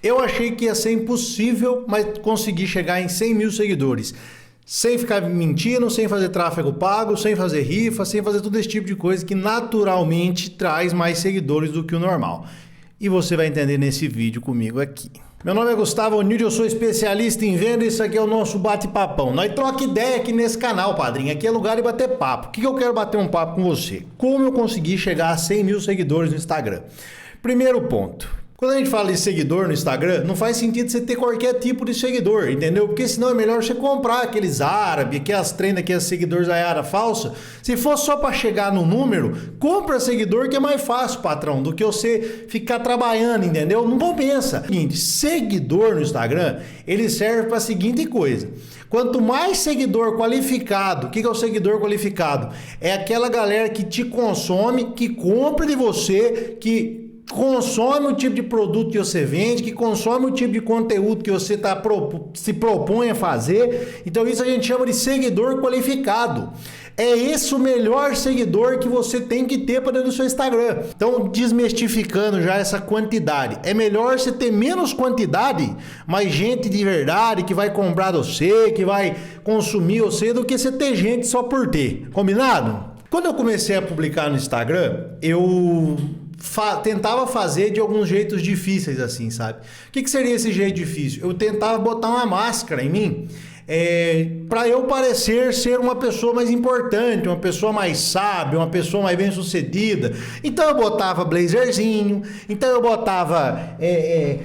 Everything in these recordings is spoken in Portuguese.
Eu achei que ia ser impossível, mas consegui chegar em 100 mil seguidores. Sem ficar mentindo, sem fazer tráfego pago, sem fazer rifa, sem fazer todo esse tipo de coisa que naturalmente traz mais seguidores do que o normal. E você vai entender nesse vídeo comigo aqui. Meu nome é Gustavo Onilde, eu sou especialista em venda e isso aqui é o nosso bate-papão. Nós troca ideia aqui nesse canal, padrinho. Aqui é lugar de bater papo. O que eu quero bater um papo com você? Como eu consegui chegar a 100 mil seguidores no Instagram? Primeiro ponto. Quando a gente fala de seguidor no Instagram, não faz sentido você ter qualquer tipo de seguidor, entendeu? Porque senão é melhor você comprar aqueles árabes, aquelas treinas, aqueles seguidores da falsa. Se for só para chegar no número, compra seguidor que é mais fácil, patrão, do que você ficar trabalhando, entendeu? Não compensa. Seguinte, seguidor no Instagram, ele serve para a seguinte coisa. Quanto mais seguidor qualificado, o que é o seguidor qualificado? É aquela galera que te consome, que compra de você, que consome o tipo de produto que você vende, que consome o tipo de conteúdo que você se propõe a fazer. Então isso a gente chama de seguidor qualificado. É esse o melhor seguidor que você tem que ter para dentro do seu Instagram. Então, desmistificando já essa quantidade. É melhor você ter menos quantidade, mas gente de verdade que vai comprar de você, que vai consumir você, do que você ter gente só por ter. Combinado? Quando eu comecei a publicar no Instagram, eu tentava fazer de alguns jeitos difíceis assim, sabe? O que seria esse jeito difícil? Eu tentava botar uma máscara em mim para eu parecer ser uma pessoa mais importante, uma pessoa mais sábia, uma pessoa mais bem sucedida. Então eu botava blazerzinho, então eu botava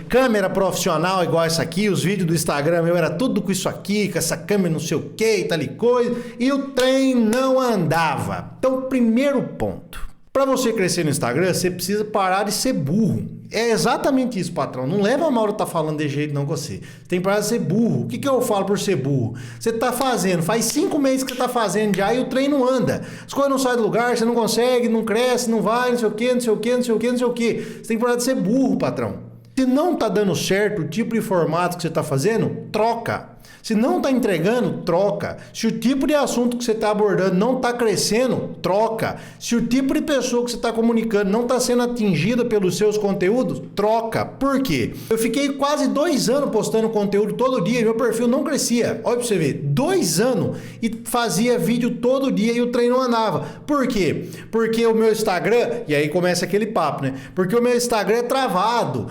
câmera profissional igual essa aqui, os vídeos do Instagram eu era tudo com isso aqui, com essa câmera não sei o que, tal e coisa, e o trem não andava. Então, primeiro ponto. Para você crescer no Instagram, você precisa parar de ser burro. É exatamente isso, patrão. Não leva a mal eu estar falando de jeito não com você. Você tem que parar de ser burro. O que eu falo por ser burro? Você está fazendo, faz 5 meses que você está fazendo já e o trem não anda. As coisas não saem do lugar, você não consegue, não cresce, não vai, não sei o que, não sei o que, não sei o que, não sei o que. Você tem que parar de ser burro, patrão. Se não está dando certo o tipo de formato que você está fazendo, troca. Se não está entregando, troca. Se o tipo de assunto que você está abordando não está crescendo, troca. Se o tipo de pessoa que você está comunicando não está sendo atingida pelos seus conteúdos, troca. Por quê? Eu fiquei quase 2 anos postando conteúdo todo dia e meu perfil não crescia. Olha para você ver, 2 anos e fazia vídeo todo dia e o trem não andava. Por quê? Porque o meu Instagram, e aí começa aquele papo, né? Porque o meu Instagram é travado.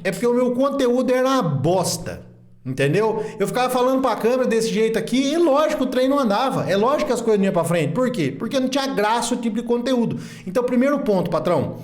É porque o meu conteúdo era uma bosta. Entendeu? Eu ficava falando pra câmera desse jeito aqui e lógico o trem não andava. É lógico que as coisas não iam pra frente. Por quê? Porque não tinha graça o tipo de conteúdo. Então, primeiro ponto, patrão.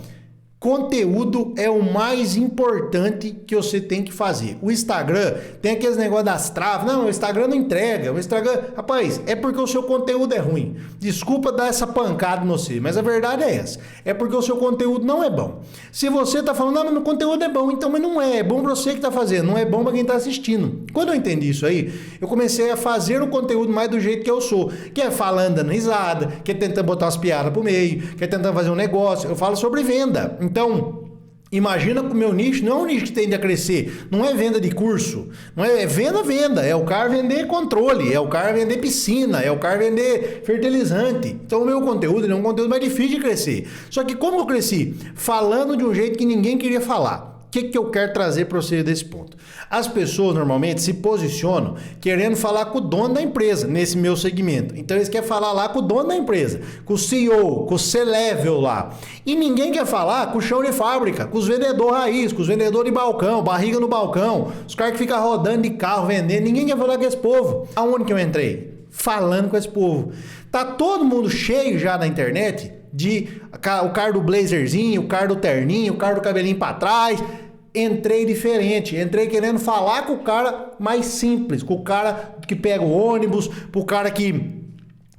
Conteúdo é o mais importante que você tem que fazer. O Instagram tem aqueles negócios das travas. Não, o Instagram não entrega. O Instagram... Rapaz, é porque o seu conteúdo é ruim. Desculpa dar essa pancada no você, mas a verdade é essa. É porque o seu conteúdo não é bom. Se você tá falando, não, mas meu conteúdo é bom, então, mas não é. É bom pra você que tá fazendo, não é bom pra quem tá assistindo. Quando eu entendi isso aí, eu comecei a fazer o conteúdo mais do jeito que eu sou. Que é falando, dando risada, que é tentando botar umas piadas pro meio, que é tentando fazer um negócio. Eu falo sobre venda. Então, imagina que o meu nicho não é um nicho que tende a crescer, não é venda de curso, não é venda, é o cara vender controle, é o cara vender piscina, é o cara vender fertilizante. Então o meu conteúdo é um conteúdo mais difícil de crescer. Só que como eu cresci? Falando de um jeito que ninguém queria falar. O que eu quero trazer para você desse ponto? As pessoas normalmente se posicionam querendo falar com o dono da empresa, nesse meu segmento. Então eles querem falar lá com o dono da empresa, com o CEO, com o C-Level lá. E ninguém quer falar com o chão de fábrica, com os vendedores raiz, com os vendedores de balcão, barriga no balcão, os caras que ficam rodando de carro, vendendo. Ninguém quer falar com esse povo. Aonde que eu entrei? Falando com esse povo. Tá todo mundo cheio já na internet o cara do blazerzinho, o cara do terninho, o cara do cabelinho pra trás. Entrei diferente, entrei querendo falar com o cara mais simples, com o cara que pega o ônibus, pro cara que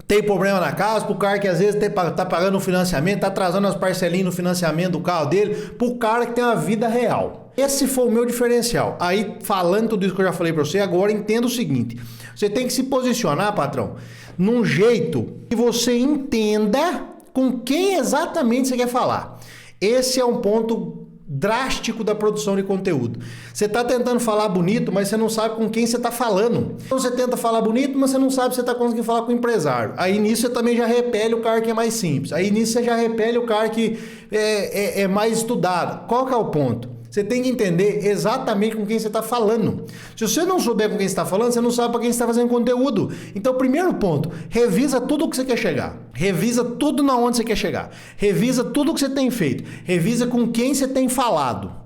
tem problema na casa, pro cara que às vezes tá pagando um financiamento, tá atrasando as parcelinhas no financiamento do carro dele, pro cara que tem uma vida real. Esse foi o meu diferencial. Aí, falando tudo isso que eu já falei pra você, agora entenda o seguinte: você tem que se posicionar, patrão, num jeito que você entenda com quem exatamente você quer falar. Esse é um ponto drástico da produção de conteúdo. Você está tentando falar bonito, mas você não sabe com quem você está falando. Então você tenta falar bonito, mas você não sabe se você está conseguindo falar com o empresário. Aí nisso você também já repele o cara que é mais simples. Aí nisso você já repele o cara que é mais estudado. Qual que é o ponto? Você tem que entender exatamente com quem você está falando. Se você não souber com quem você está falando, você não sabe para quem você está fazendo conteúdo. Então, primeiro ponto, revisa tudo o que você quer chegar. Revisa tudo na onde você quer chegar. Revisa tudo o que você tem feito. Revisa com quem você tem falado.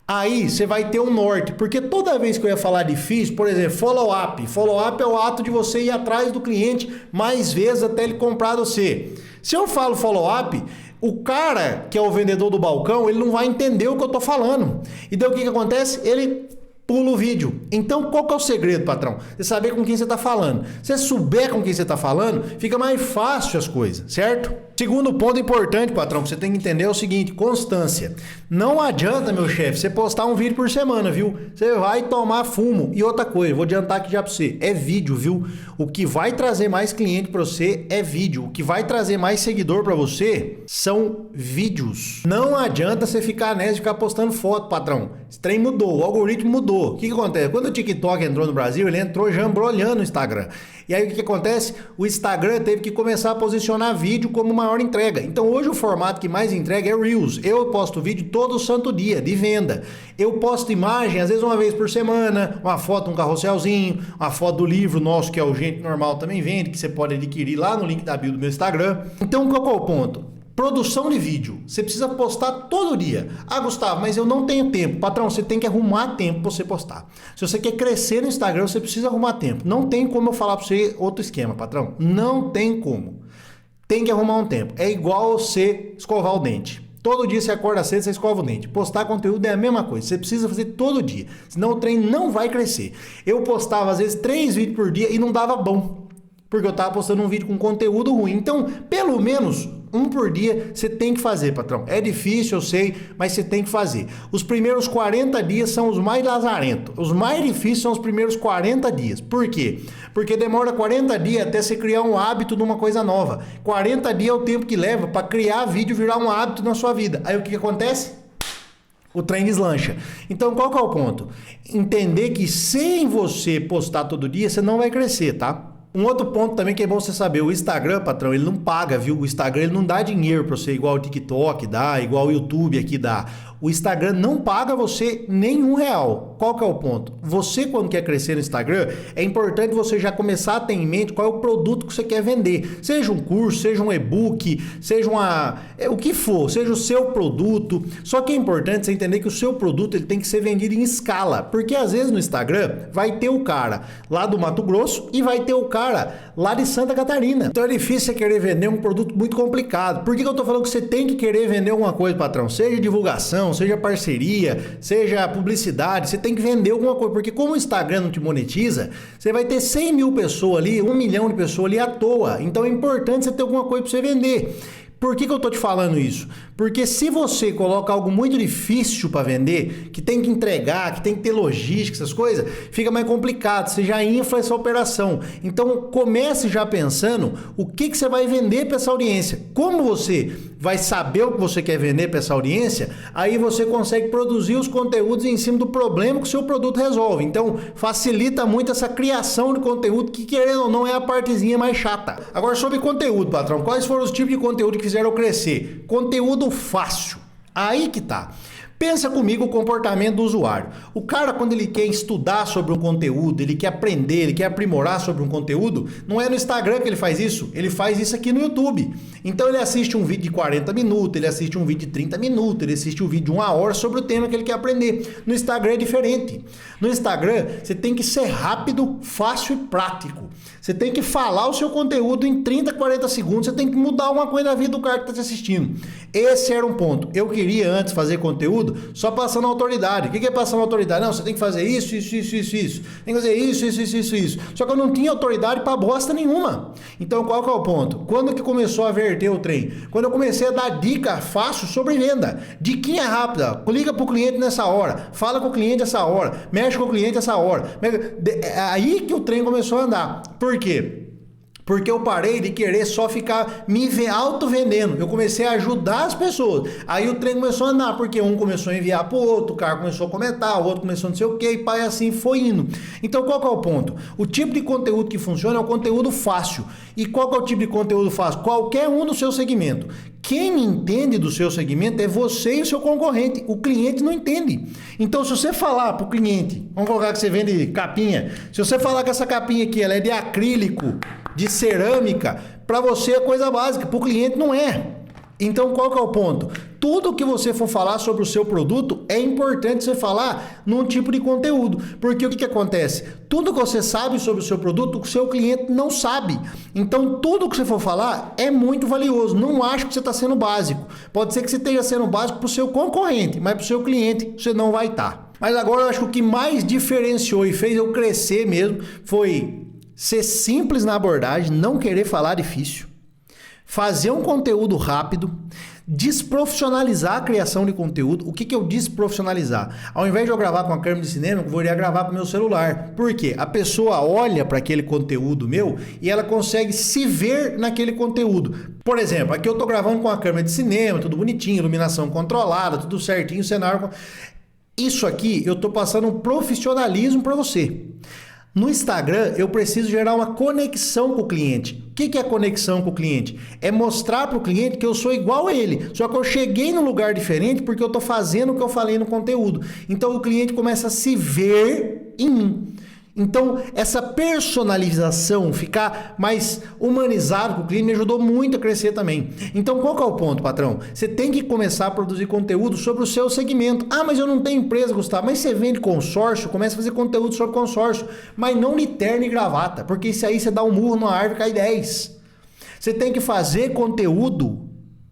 Aí você vai ter um norte, porque toda vez que eu ia falar difícil, por exemplo, follow-up. Follow-up é o ato de você ir atrás do cliente mais vezes até ele comprar você. Se eu falo follow-up, o cara que é o vendedor do balcão, ele não vai entender o que eu tô falando. Então o que acontece? Ele pula o vídeo. Então qual que é o segredo, patrão? Você saber com quem você está falando. Se você souber com quem você está falando, fica mais fácil as coisas, certo? Segundo ponto importante, patrão, que você tem que entender é o seguinte, constância. Não adianta, meu chefe, você postar um vídeo por semana, viu? Você vai tomar fumo. E outra coisa, vou adiantar aqui já para você, é vídeo, viu? O que vai trazer mais cliente para você é vídeo. O que vai trazer mais seguidor para você são vídeos. Não adianta você ficar nessa de ficar postando foto, patrão. Esse trem mudou, o algoritmo mudou. O que acontece? Quando o TikTok entrou no Brasil, ele entrou jambrolhando o Instagram. E aí o que acontece? O Instagram teve que começar a posicionar vídeo como maior entrega. Então hoje o formato que mais entrega é Reels. Eu posto vídeo todo santo dia, de venda. Eu posto imagem, às vezes uma vez por semana, uma foto, um carrosselzinho, uma foto do livro nosso, que é o Gente Normal Também Vende, que você pode adquirir lá no link da bio do meu Instagram. Então qual é o ponto? Produção de vídeo, você precisa postar todo dia. Ah, Gustavo, mas eu não tenho tempo. Patrão, você tem que arrumar tempo para você postar. Se você quer crescer no Instagram, você precisa arrumar tempo. Não tem como eu falar para você outro esquema, patrão. Não tem como. Tem que arrumar um tempo. É igual você escovar o dente. Todo dia você acorda cedo, você escova o dente. Postar conteúdo é a mesma coisa. Você precisa fazer todo dia. Senão o trem não vai crescer. Eu postava às vezes 3 vídeos por dia e não dava bom. Porque eu estava postando um vídeo com conteúdo ruim. Então, pelo menos um por dia você tem que fazer, patrão. É difícil, eu sei, mas você tem que fazer. Os primeiros 40 dias são os mais lazarentos. Os mais difíceis são os primeiros 40 dias. Por quê? Porque demora 40 dias até você criar um hábito de uma coisa nova. 40 dias é o tempo que leva para criar vídeo virar um hábito na sua vida. Aí o que acontece? O trem deslancha. Então qual que é o ponto? Entender que sem você postar todo dia, você não vai crescer, tá? Um outro ponto também que é bom você saber, o Instagram, patrão, ele não paga, viu? O Instagram ele não dá dinheiro para você igual o TikTok dá, igual o YouTube aqui dá. O Instagram não paga você nenhum real. Qual que é o ponto? Você, quando quer crescer no Instagram, é importante você já começar a ter em mente qual é o produto que você quer vender. Seja um curso, seja um e-book, seja o que for, seja o seu produto. Só que é importante você entender que o seu produto ele tem que ser vendido em escala. Porque às vezes no Instagram vai ter o cara lá do Mato Grosso e vai ter o cara lá de Santa Catarina. Então é difícil você querer vender um produto muito complicado. Por que eu tô falando que você tem que querer vender alguma coisa, patrão? Seja divulgação, seja parceria, seja publicidade, você tem que vender alguma coisa, porque como o Instagram não te monetiza, você vai ter 100 mil pessoas ali, 1 milhão de pessoas ali à toa, então é importante você ter alguma coisa para você vender. Por que eu tô te falando isso? Porque se você coloca algo muito difícil para vender, que tem que entregar, que tem que ter logística, essas coisas, fica mais complicado, você já infla essa operação. Então comece já pensando o que você vai vender para essa audiência. Como você vai saber o que você quer vender para essa audiência, aí você consegue produzir os conteúdos em cima do problema que o seu produto resolve. Então facilita muito essa criação de conteúdo que, querendo ou não, é a partezinha mais chata. Agora sobre conteúdo, patrão, quais foram os tipos de conteúdo que fizeram crescer? Conteúdo fácil. Aí que tá. Pensa comigo o comportamento do usuário. O cara, quando ele quer estudar sobre um conteúdo, ele quer aprender, ele quer aprimorar sobre um conteúdo, não é no Instagram que ele faz isso, ele faz isso aqui no YouTube. Então ele assiste um vídeo de 40 minutos, ele assiste um vídeo de 30 minutos, ele assiste um vídeo de 1 hora sobre o tema que ele quer aprender. No Instagram é diferente. No Instagram, você tem que ser rápido, fácil e prático. Você tem que falar o seu conteúdo em 30, 40 segundos, você tem que mudar uma coisa na vida do cara que está te assistindo. Esse era um ponto. Eu queria antes fazer conteúdo só passando autoridade. O que é passando autoridade? Não, você tem que fazer isso. Tem que fazer isso. Só que eu não tinha autoridade para bosta nenhuma. Então qual que é o ponto? Quando que começou a verter o trem? Quando eu comecei a dar dica fácil sobre venda. Diquinha rápida. Liga pro cliente nessa hora. Fala com o cliente essa hora. Mexe com o cliente essa hora. Aí que o trem começou a andar. Por quê? Porque eu parei de querer só ficar me auto-vendendo. Eu comecei a ajudar as pessoas. Aí o trem começou a andar, porque um começou a enviar pro outro, o cara começou a comentar, o outro começou a não sei o que, e pai, assim foi indo. Então qual que é o ponto? O tipo de conteúdo que funciona é o conteúdo fácil. E qual que é o tipo de conteúdo fácil? Qualquer um no seu segmento. Quem entende do seu segmento é você e o seu concorrente. O cliente não entende. Então, se você falar para o cliente, vamos colocar que você vende capinha, se você falar que essa capinha aqui ela é de acrílico, de cerâmica, para você é coisa básica, para o cliente não é. Então, qual que é o ponto? Tudo que você for falar sobre o seu produto, é importante você falar num tipo de conteúdo. Porque o que acontece? Tudo que você sabe sobre o seu produto, o seu cliente não sabe. Então, tudo que você for falar é muito valioso. Não acho que você está sendo básico. Pode ser que você esteja sendo básico para o seu concorrente, mas para o seu cliente você não vai estar. Mas agora eu acho que o que mais diferenciou e fez eu crescer mesmo foi ser simples na abordagem, não querer falar difícil, fazer um conteúdo rápido, desprofissionalizar a criação de conteúdo. O que é o desprofissionalizar? Ao invés de eu gravar com a câmera de cinema, eu vou gravar com o meu celular. Por quê? A pessoa olha para aquele conteúdo meu e ela consegue se ver naquele conteúdo. Por exemplo, aqui eu estou gravando com a câmera de cinema, tudo bonitinho, iluminação controlada, tudo certinho, cenário. Isso aqui eu estou passando um profissionalismo para você. No Instagram, eu preciso gerar uma conexão com o cliente. O que é conexão com o cliente? É mostrar para o cliente que eu sou igual a ele, só que eu cheguei num lugar diferente porque eu estou fazendo o que eu falei no conteúdo. Então, o cliente começa a se ver em mim. Então, essa personalização, ficar mais humanizado com o cliente, me ajudou muito a crescer também. Então, qual que é o ponto, patrão? Você tem que começar a produzir conteúdo sobre o seu segmento. Ah, mas eu não tenho empresa, Gustavo. Mas você vende consórcio, começa a fazer conteúdo sobre consórcio. Mas não de terno e gravata, porque isso aí você dá um murro numa árvore e cai 10. Você tem que fazer conteúdo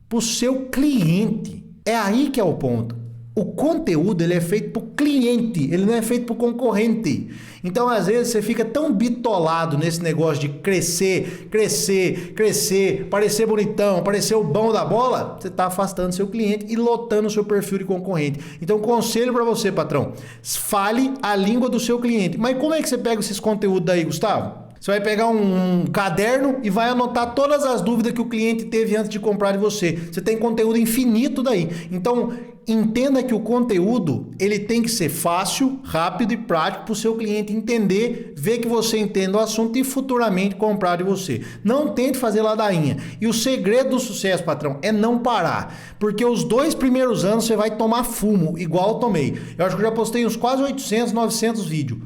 para o seu cliente. É aí que é o ponto. O conteúdo ele é feito para o cliente, ele não é feito para o concorrente. Então, às vezes, você fica tão bitolado nesse negócio de crescer, parecer bonitão, parecer o bom da bola, você está afastando seu cliente e lotando o seu perfil de concorrente. Então, conselho para você, patrão, fale a língua do seu cliente. Mas como é que você pega esses conteúdos daí, Gustavo? Você vai pegar um caderno e vai anotar todas as dúvidas que o cliente teve antes de comprar de você. Você tem conteúdo infinito daí. Então, entenda que o conteúdo ele tem que ser fácil, rápido e prático para o seu cliente entender, ver que você entende o assunto e futuramente comprar de você. Não tente fazer ladainha. E o segredo do sucesso, patrão, é não parar. Porque os 2 primeiros anos você vai tomar fumo, igual eu tomei. Eu acho que eu já postei uns quase 800, 900 vídeos.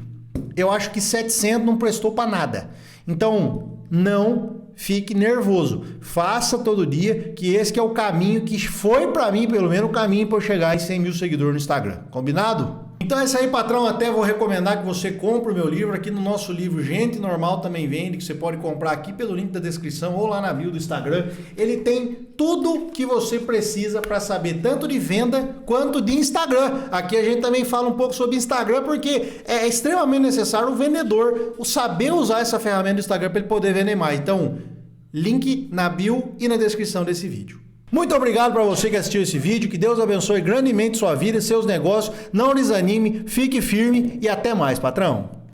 Eu acho que 700 não prestou para nada. Então, não fique nervoso. Faça todo dia, que esse que é o caminho que foi para mim, pelo menos, o caminho para eu chegar em 100 mil seguidores no Instagram. Combinado? Então é isso aí, patrão. Até vou recomendar que você compre o meu livro. Aqui no nosso livro Gente Normal Também Vende, que você pode comprar aqui pelo link da descrição ou lá na bio do Instagram. Ele tem tudo que você precisa para saber tanto de venda quanto de Instagram. Aqui a gente também fala um pouco sobre Instagram porque é extremamente necessário o vendedor saber usar essa ferramenta do Instagram para ele poder vender mais. Então, link na bio e na descrição desse vídeo. Muito obrigado para você que assistiu esse vídeo, que Deus abençoe grandemente sua vida e seus negócios, não desanime, fique firme e até mais, patrão.